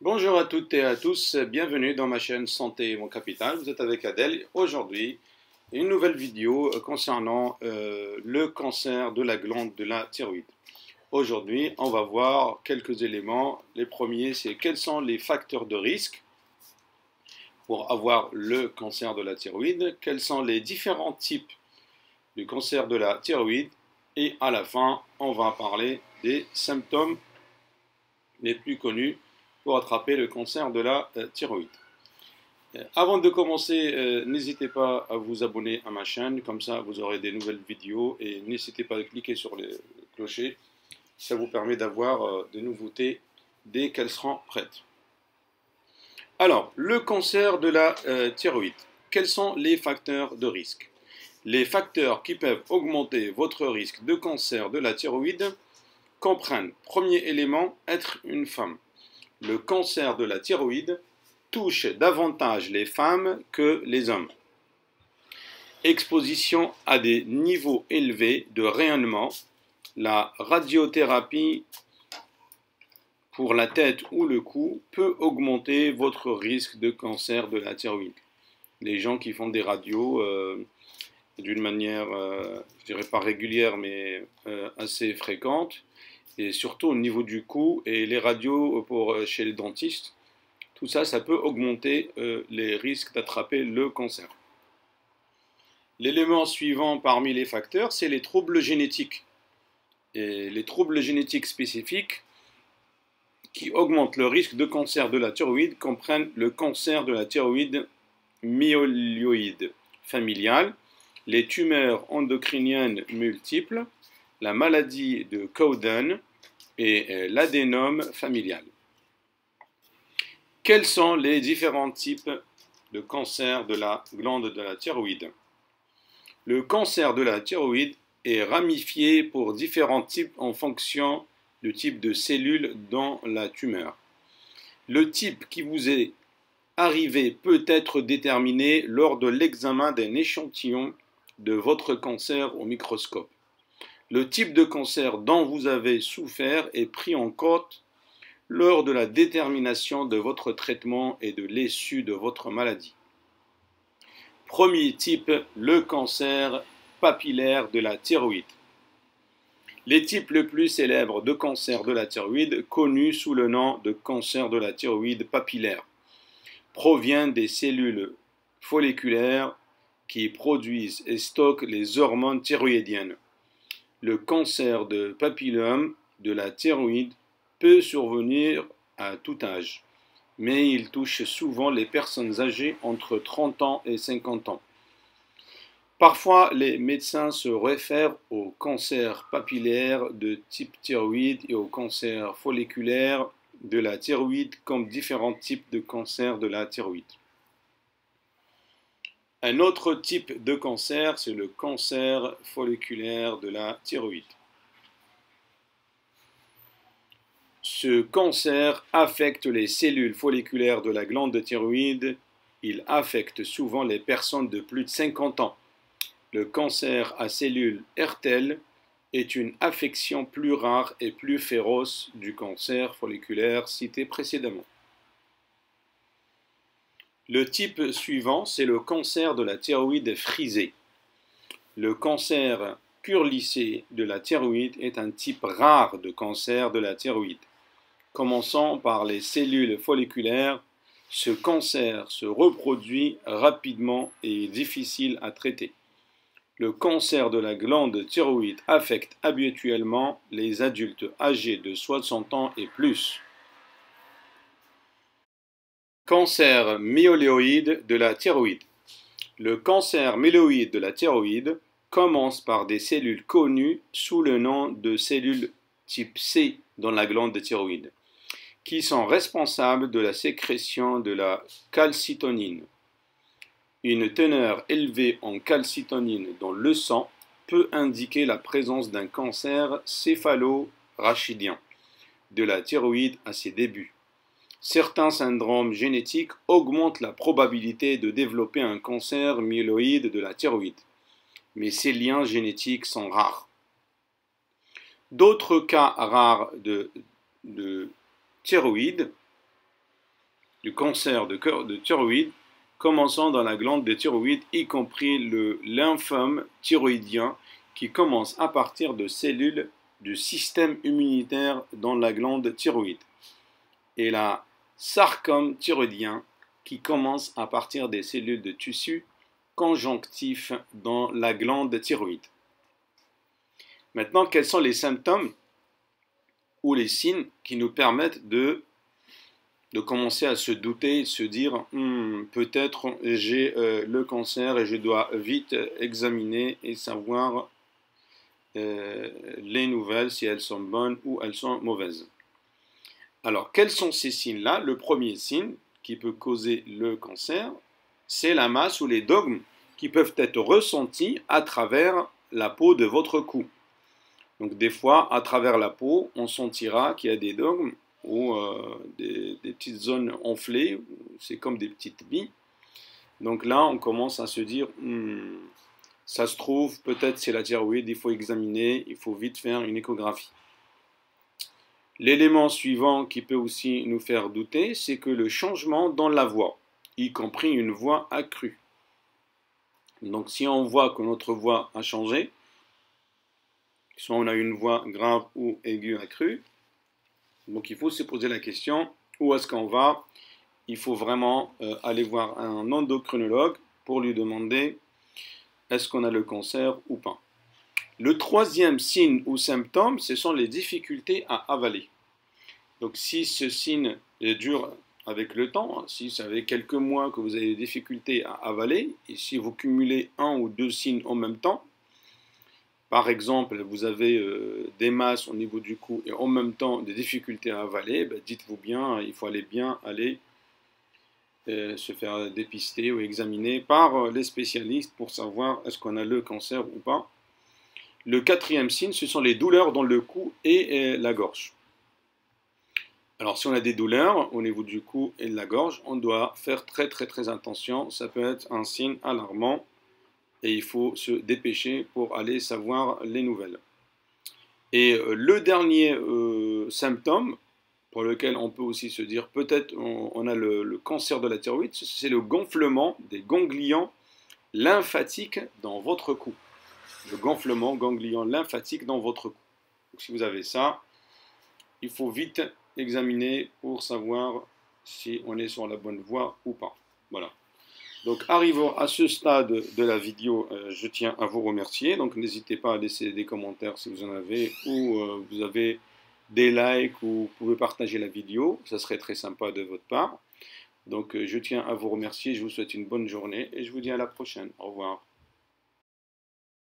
Bonjour à toutes et à tous, bienvenue dans ma chaîne Santé et Mon Capital. Vous êtes avec Adèle. Aujourd'hui, une nouvelle vidéo concernant le cancer de la glande de la thyroïde. Aujourd'hui, on va voir quelques éléments. Les premiers, c'est quels sont les facteurs de risque pour avoir le cancer de la thyroïde, quels sont les différents types du cancer de la thyroïde, et à la fin, on va parler des symptômes les plus connus pour attraper le cancer de la thyroïde. Avant de commencer, n'hésitez pas à vous abonner à ma chaîne, comme ça vous aurez des nouvelles vidéos et n'hésitez pas à cliquer sur le clocher, ça vous permet d'avoir des nouveautés dès qu'elles seront prêtes. Alors, le cancer de la thyroïde, quels sont les facteurs de risque? Les facteurs qui peuvent augmenter votre risque de cancer de la thyroïde comprennent, premier élément, être une femme. Le cancer de la thyroïde touche davantage les femmes que les hommes. Exposition à des niveaux élevés de rayonnement, la radiothérapie pour la tête ou le cou peut augmenter votre risque de cancer de la thyroïde. Les gens qui font des radios d'une manière, je dirais pas régulière, mais assez fréquente, et surtout au niveau du cou, et les radios chez les dentistes, tout ça, ça peut augmenter les risques d'attraper le cancer. L'élément suivant parmi les facteurs, c'est les troubles génétiques. Et les troubles génétiques spécifiques qui augmentent le risque de cancer de la thyroïde comprennent le cancer de la thyroïde myélioïde familiale, les tumeurs endocriniennes multiples, la maladie de Cowden et l'adénome familial. Quels sont les différents types de cancer de la glande de la thyroïde? Le cancer de la thyroïde est ramifié pour différents types en fonction du type de cellules dans la tumeur. Le type qui vous est arrivé peut être déterminé lors de l'examen d'un échantillon de votre cancer au microscope. Le type de cancer dont vous avez souffert est pris en compte lors de la détermination de votre traitement et de l'issue de votre maladie. Premier type, le cancer papillaire de la thyroïde. Les types les plus célèbres de cancer de la thyroïde, connus sous le nom de cancer de la thyroïde papillaire, proviennent des cellules folliculaires qui produisent et stockent les hormones thyroïdiennes. Le cancer de papillome de la thyroïde peut survenir à tout âge, mais il touche souvent les personnes âgées entre 30 ans et 50 ans. Parfois, les médecins se réfèrent au cancer papillaire de type thyroïde et au cancer folliculaire de la thyroïde comme différents types de cancer de la thyroïde. Un autre type de cancer, c'est le cancer folliculaire de la thyroïde. Ce cancer affecte les cellules folliculaires de la glande de thyroïde. Il affecte souvent les personnes de plus de 50 ans. Le cancer à cellules RTL est une affection plus rare et plus féroce du cancer folliculaire cité précédemment. Le type suivant, c'est le cancer de la thyroïde frisée. Le cancer curlicé de la thyroïde est un type rare de cancer de la thyroïde. Commençant par les cellules folliculaires, ce cancer se reproduit rapidement et est difficile à traiter. Le cancer de la glande thyroïde affecte habituellement les adultes âgés de 60 ans et plus. Cancer myéloïde de la thyroïde. Le cancer myéloïde de la thyroïde commence par des cellules connues sous le nom de cellules type C dans la glande thyroïde, qui sont responsables de la sécrétion de la calcitonine. Une teneur élevée en calcitonine dans le sang peut indiquer la présence d'un cancer céphalo-rachidien de la thyroïde à ses débuts. Certains syndromes génétiques augmentent la probabilité de développer un cancer myéloïde de la thyroïde, mais ces liens génétiques sont rares. D'autres cas rares de thyroïde du cancer de thyroïde commençant dans la glande de thyroïde, y compris le lymphome thyroïdien qui commence à partir de cellules du système immunitaire dans la glande thyroïde, et la sarcome thyroïdien qui commence à partir des cellules de tissu conjonctif dans la glande thyroïde. Maintenant, quels sont les symptômes ou les signes qui nous permettent de commencer à se douter, se dire peut-être j'ai le cancer et je dois vite examiner et savoir les nouvelles, si elles sont bonnes ou elles sont mauvaises. Alors, quels sont ces signes-là? Le premier signe qui peut causer le cancer, c'est la masse ou les dogmes qui peuvent être ressentis à travers la peau de votre cou. Donc des fois, à travers la peau, on sentira qu'il y a des dogmes ou des petites zones enflées, c'est comme des petites billes. Donc là, on commence à se dire, ça se trouve, peut-être c'est la thyroïde, il faut examiner, il faut vite faire une échographie. L'élément suivant qui peut aussi nous faire douter, c'est que le changement dans la voix, y compris une voix accrue. Donc si on voit que notre voix a changé, soit on a une voix grave ou aiguë accrue, donc il faut se poser la question, où est-ce qu'on va? Il faut vraiment aller voir un endocrinologue pour lui demander est-ce qu'on a le cancer ou pas. Le troisième signe ou symptôme, ce sont les difficultés à avaler. Donc si ce signe dure avec le temps, si ça fait quelques mois que vous avez des difficultés à avaler, et si vous cumulez un ou deux signes en même temps, par exemple, vous avez des masses au niveau du cou et en même temps des difficultés à avaler, ben dites-vous bien, il faut aller se faire dépister ou examiner par les spécialistes pour savoir est-ce qu'on a le cancer ou pas. Le quatrième signe, ce sont les douleurs dans le cou et la gorge. Alors si on a des douleurs au niveau du cou et de la gorge, on doit faire très attention, ça peut être un signe alarmant et il faut se dépêcher pour aller savoir les nouvelles. Et le dernier symptôme pour lequel on peut aussi se dire peut-être on a le cancer de la thyroïde, c'est le gonflement des ganglions lymphatiques dans votre cou. Le gonflement ganglion lymphatique dans votre cou. Donc, si vous avez ça, il faut vite examiner pour savoir si on est sur la bonne voie ou pas. Voilà. Donc arrivant à ce stade de la vidéo, je tiens à vous remercier. Donc n'hésitez pas à laisser des commentaires si vous en avez ou vous avez des likes ou vous pouvez partager la vidéo. Ça serait très sympa de votre part. Donc je tiens à vous remercier. Je vous souhaite une bonne journée et je vous dis à la prochaine. Au revoir.